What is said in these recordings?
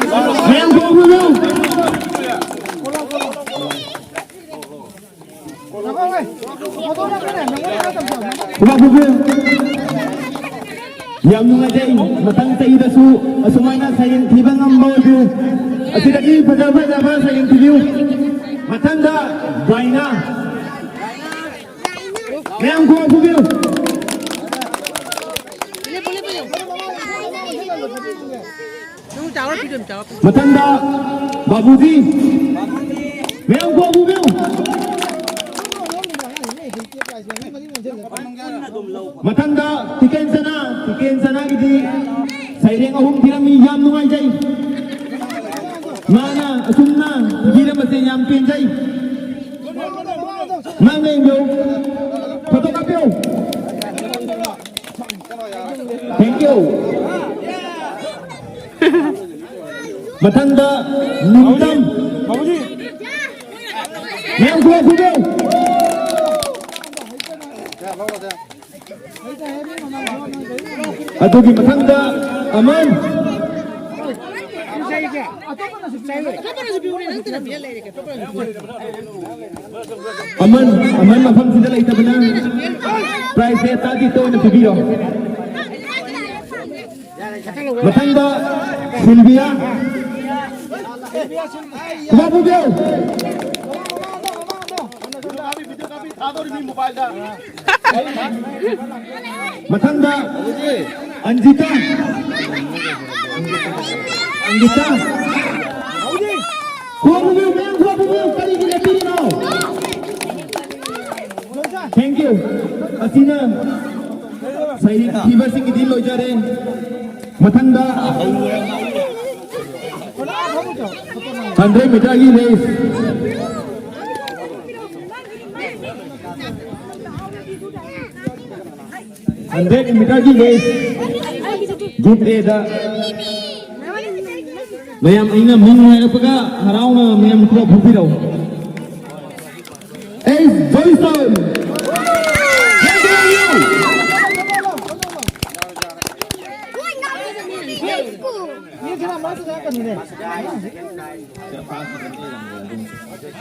Ma'am, go over now. Kuma bubu. Yang mengajar matang saya dasu asumana saya tiba ngambau tu. Asidagi pejabat apa saya interview. Matang dah Braina. Ma'am, go bubu. Matanda Babuji Ma'am, go bubu. Matanda tiken sana gidi saireng ahum tirami yam nungai jai mana asumna gira mase yam pen jai mana yo foto kapio thank you Matanda Nindam Babuji Ma'am, go bubu. Adugi matanda Aman Aman mafam sida lai tabna price e tadi to na video matanda Silvia Babu Beo Matanda Anjita kali gila pilih now. Thank you Asina saya tiba sing di lo jare Matanda Andre Mitagi race Andre Mitagi race group A da Mayam ina mingway apaka harauna mayam ko phupiraw Ace Joyson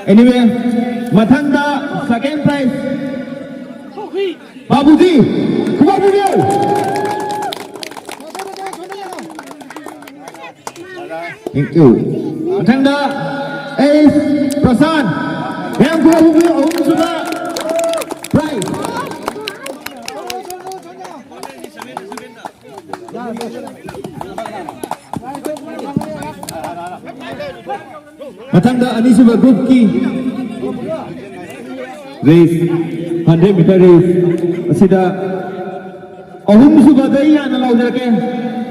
Anyway, Matanda second prize Babuji Babuji Thank you Matanda Ace Prasan yang Babuji sudah prize Matanda Anisuba group ki race 100 meter race asida ahum suba daiya na lau jake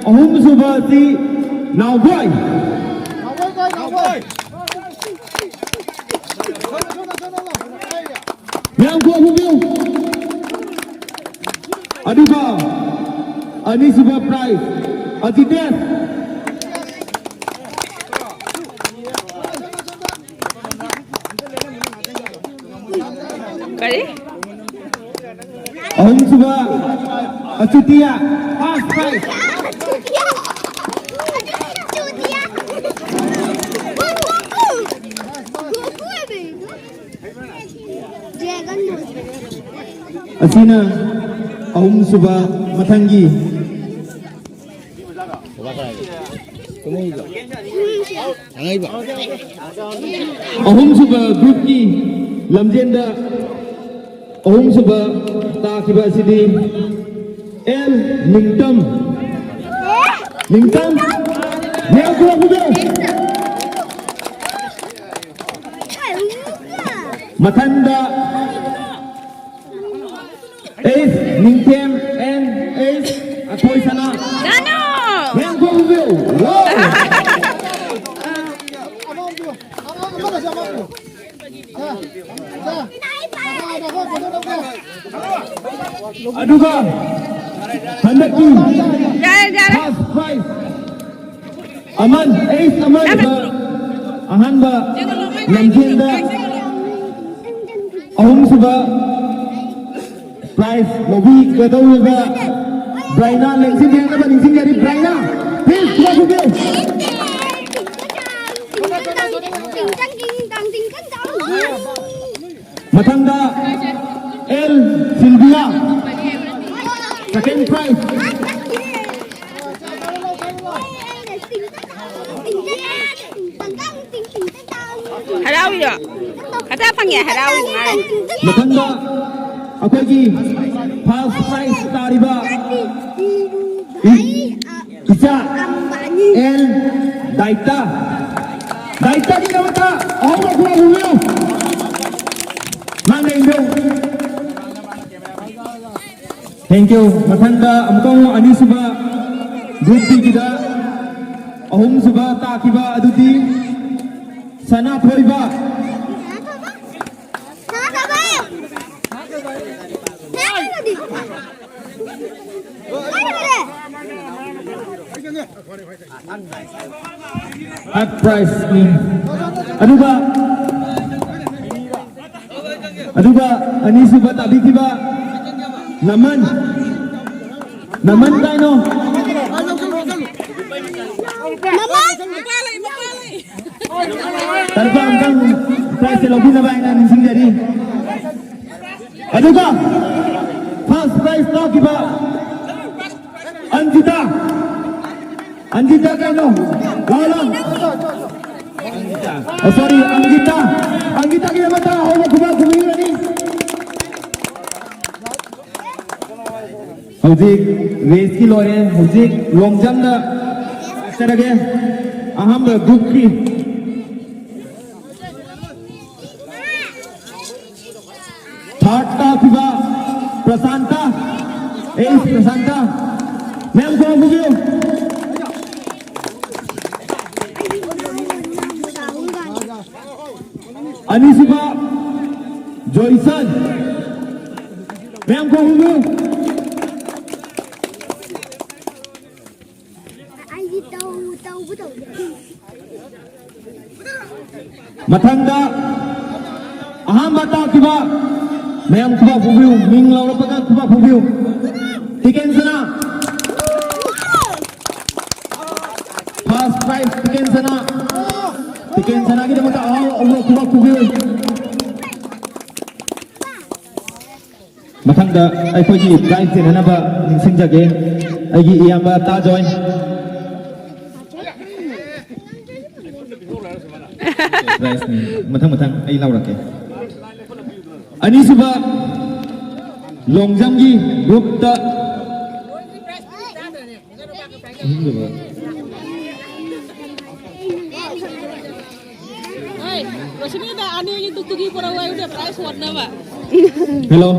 ahum suba si now boy yang ko hubiu aduba Anisuba prize Adidas Kali? Ahum suba Acutia first prize Asina Ahum suba Matangi Ahum suba group ki Lamjenda Ahum suba takiba sidi El Ningtam Yang ko bugo Matanda Ace Ningtam and Ace Akoy sana Gano! Yang ko bugo wow Aduga hendak ki Jalan prize Aman Ace Aman ba ahan ba Lamjenda Ahum suba prize lobi kadau ba Braina lengsin yang apa ningsing dari Braina please go Matangda El Silvia second prize harawiyo kata phangye harawi ngare Matangda akogi first prize tariba Isa El Daita Daita di namata awak kuwa bumio Mana Indo Thank you Matangda amkong anisuba Gupti kita Ahum suba takiba aduti Sana Thoriba At price ni Aduba anisuba tabikiba Naman tayo no Tanpa angkang price lagi na ba na nising jadi Aduba first prize takiba Anjita kayo no Lalang Oh sorry Anggita kaya mata Ako kumira ni Hujik race ki lore Hujik long jump na Sarage Aham group ki Third ta kiba Prasanta Ace Prasanta Ma'am ko bugyo Anisuba Joyson Ma'am ko bugyo Matangda Aham bata kiba Ma'am kuba bugyo Ming lau lapakan kuba bugyo Tiken sana First prize tiken sana kita mata Allah kuba bugyo Matangda ay koji prize din hanaba Ningsing jage ay gi iyamba ta join prize ni matang ay laura ke Ani suba Longjam gi group ta Hey, Roshni da ani ini tuki pura wai udah price warna ba. Hello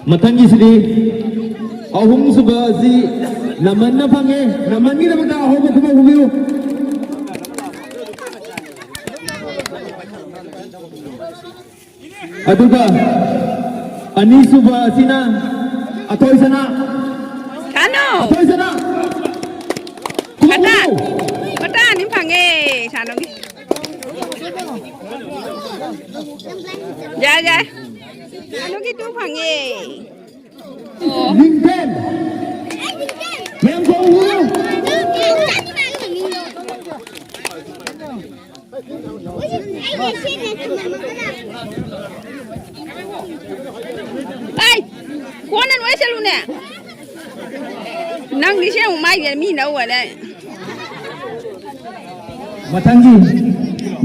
Matang gi sidi Ahum suba si Naman na pange Naman gi naman ta ahum kuba bugyo Aduga Anisuba sina Atoy sana Kano Atoy sana kata ni phangye chano ki ja chano ki tu phangye Lincoln Ma'am ko bugyo ai con nên quay xe luôn nè nâng đi xe một mai về mi nấu rồi đây Matangi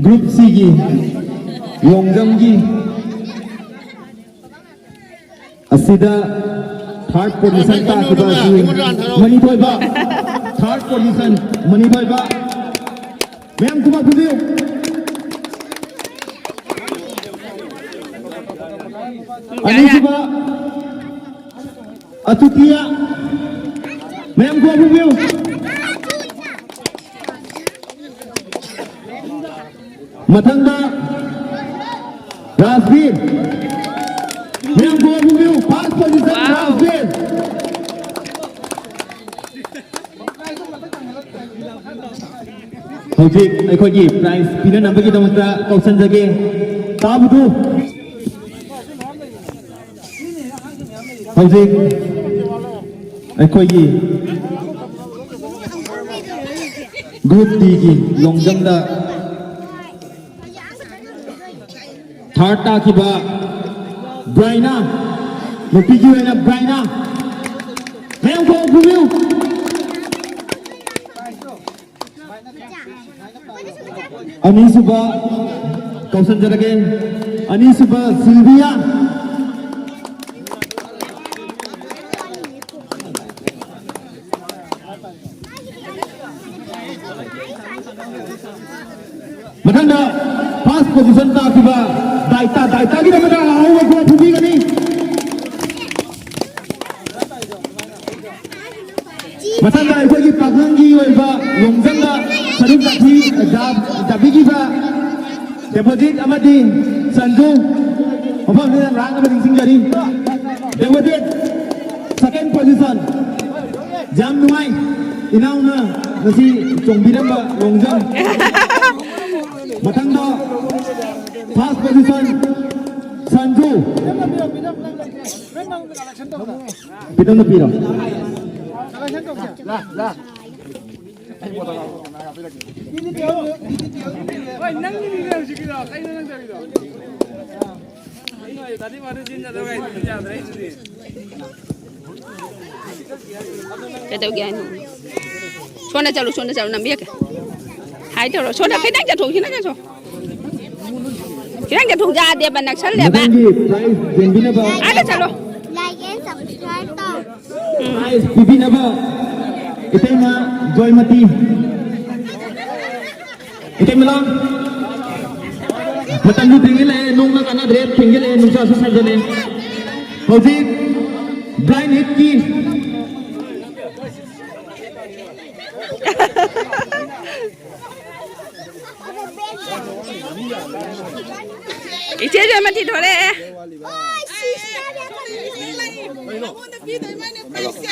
Group C gi Longjam gi Asida Third position ta kiba si Manithoi ba Third position Manithoi ba Ma'am kuba bugyo Anisuba Atutia Ma'am kuba bugyo Matangda Rasbir Ma'am kuba bugyo First position Rasbir Hojik aikogi prize pina number kita mata kausan jage tabudu Hojik aikogi good digi longjam da third takiba Braina nupigi oina Braina mayam ko bumil Anisuba kausan jarage Anisuba Sylvia Matanda first position takiba Daita ki namada awa ko phubi gani Matanda aiko ki pakhangi oiba longjanga saruk dathi dabi ki ba deposit amadi sanju mafam ne rang amadi singjari deposit second position jam nuai inauna ngasi chongbiramba longjang Matanda first position Sanju Pitang na pira Cái đâu kia Xuân đã chào nằm biết hai đầu Xuân đã cái đánh chặt thủ chứ nó chặt thủ cái đánh chặt thủ ra để bạn đặc sẵn lẹ bạn ai đã chặt rồi Like and subscribe to Pipi na ba Itay ma Joy Mati Itay ma lang Matanju tingil nung na kana dret tingil nung sa sajale Hojik blind hit ki Ý chế rồi mà thì thôi đấy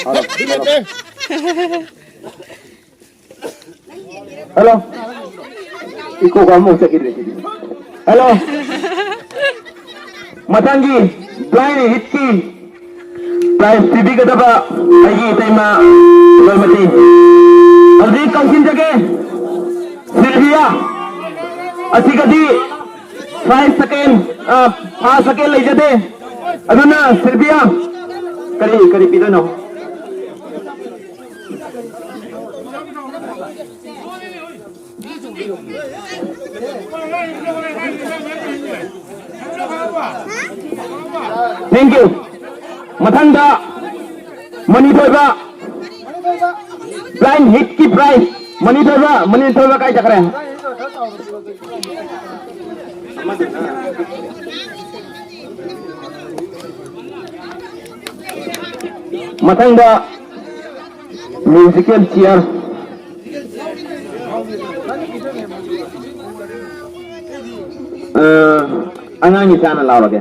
Oh, sister, Hello Iko kamu sakit deh Hello Matangi blind hit ki Price TV kata ba lagi tema Joy Mati Hojik kausin jage Sylvia Asikadi 5 second 5 second lagi jade aduna Sylvia kari pido no Thank you Mathanda Money thoiba blind hit ki price money thoiba kai chakra Mathanda musical chair angang ni sana law lage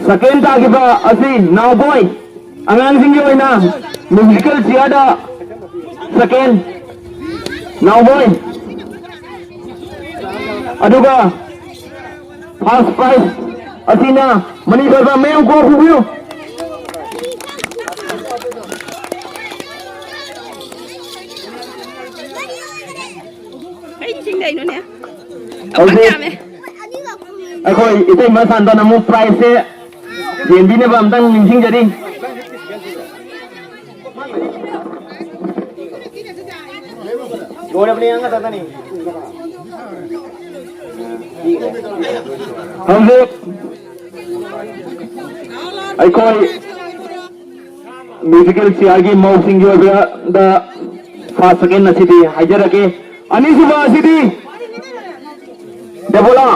second ta ki ba asi now boy angang sing yo na musical chair da second now boy aduga first prize asina mani ba mayam ko hubiyo Ấy chính đây nữa nè Ông Ông gì? bắt nhà mày Ai khôi itay masan to namu prize se yen bine ba amtang ningsing jadi Gora beli angkat tata ni Hamze ai khôi musical siagi mau sing jo da fast again na city hajar ke ani suba city debola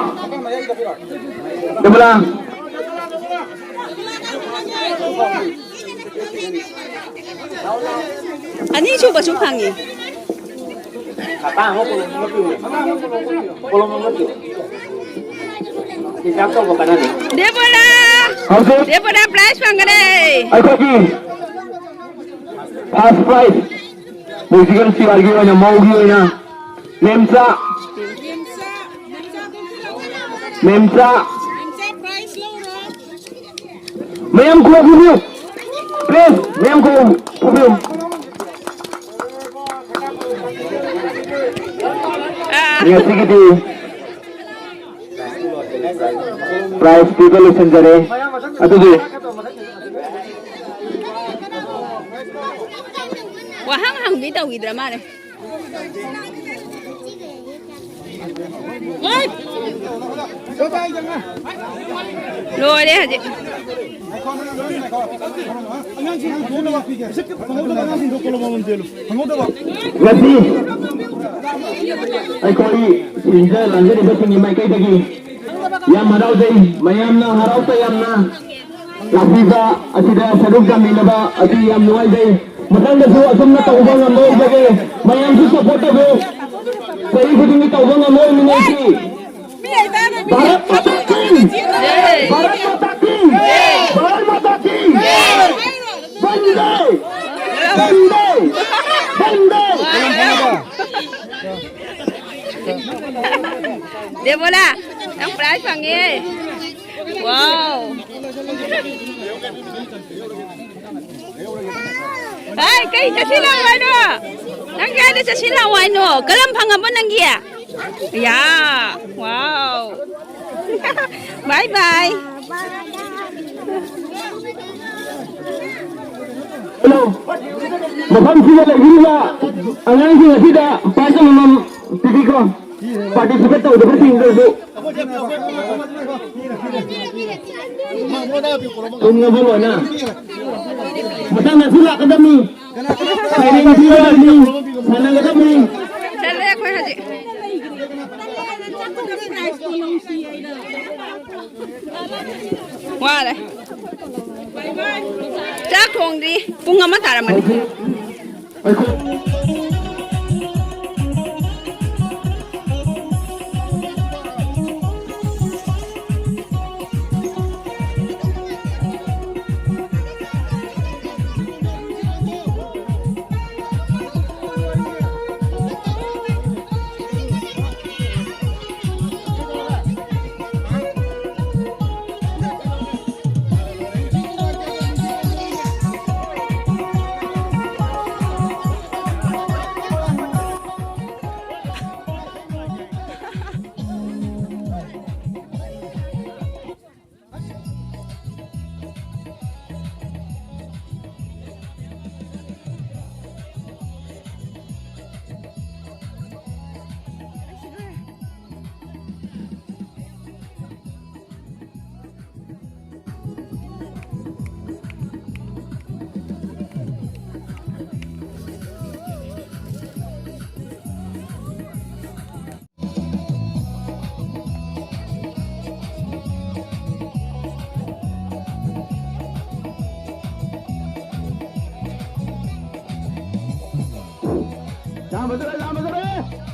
Anh ấy chụp vào xuống hàng gì kata mo kolong ngerti di kantor kok kanan ni Deborah prize bang đây ai khôi ki first prize musical siagi na mau gi na Memsa price low ro mayam ko hubiyo please mayam ko hubiyo Yes, sige di. प्राइज पीब लोइसनजरे अदुगी wahang hang bi tau widra mare rồi đấy hả chị ngasi ai koi inja lanjut di sini mai kai tagi yang marau dei mayam na harau ta yam na lafiza asida saduk jam ni ba adi yam nuai dei matang da su asam na tau bang amoi jage mayam su support do sei khuding tau bang amoi ni nei Bharat Mata Ki Bharat Mata Ki Bharat Mata Ki Bande Bande Bande dia bola yang prize panggil wow hai kai cha silang wai no nang ga de cha silang wai no kalam phang apa nang gia ya wow bye bye hello mafam sila lagi ba angan sila sida pasang mam tiki ko participate to dapat tinggal do tumna bolo na matang na sila kadami kailan sila ni sana kadami Sale ko haji wah deh chắc không đi pung ngắm mắt tara mani jangan betul.